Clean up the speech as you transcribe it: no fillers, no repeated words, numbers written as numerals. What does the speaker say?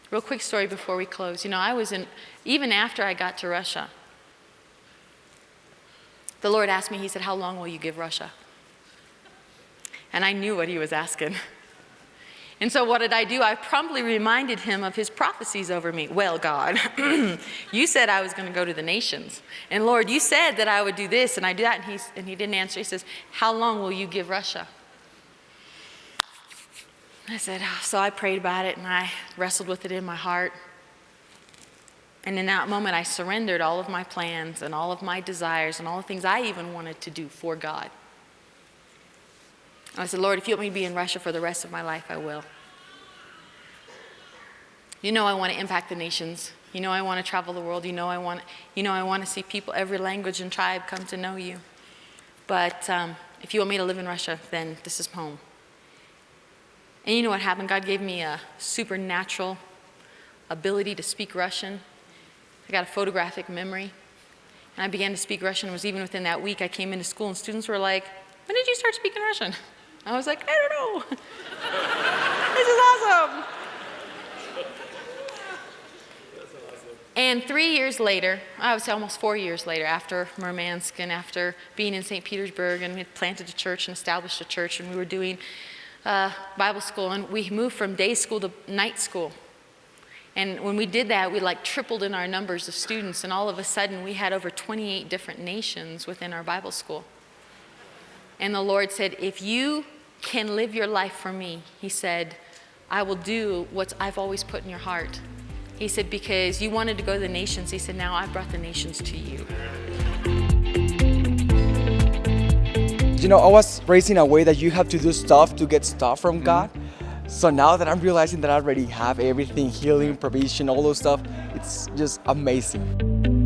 Real quick story before we close. Even after I got to Russia, the Lord asked me, he said, how long will you give Russia? And I knew what he was asking. And so what did I do? I promptly reminded him of his prophecies over me. Well, God, you said I was going to go to the nations. And Lord, you said that I would do this and I do that. And he didn't answer. He says, how long will you give Russia? I said, so I prayed about it and I wrestled with it in my heart. And in that moment, I surrendered all of my plans and all of my desires and all the things I even wanted to do for God. I said, Lord, if you want me to be in Russia for the rest of my life, I will. I want to impact the nations. I want to travel the world. I want to see people, every language and tribe come to know you. But if you want me to live in Russia, then this is home. And you know what happened? God gave me a supernatural ability to speak Russian. I got a photographic memory. And I began to speak Russian. It was even within that week I came into school and students were like, when did you start speaking Russian? I was like, I don't know. This is awesome. And 3 years later, I would say almost 4 years later, after Murmansk and after being in St. Petersburg, and we had planted a church and established a church, and we were doing Bible school, and we moved from day school to night school. And when we did that, we tripled in our numbers of students, and all of a sudden we had over 28 different nations within our Bible school. And the Lord said, if you can live your life for me, he said, I will do what I've always put in your heart. He said, because you wanted to go to the nations, he said, now I brought the nations to you. I was raised in a way that you have to do stuff to get stuff from God. So now that I'm realizing that I already have everything, healing, provision, all those stuff, it's just amazing.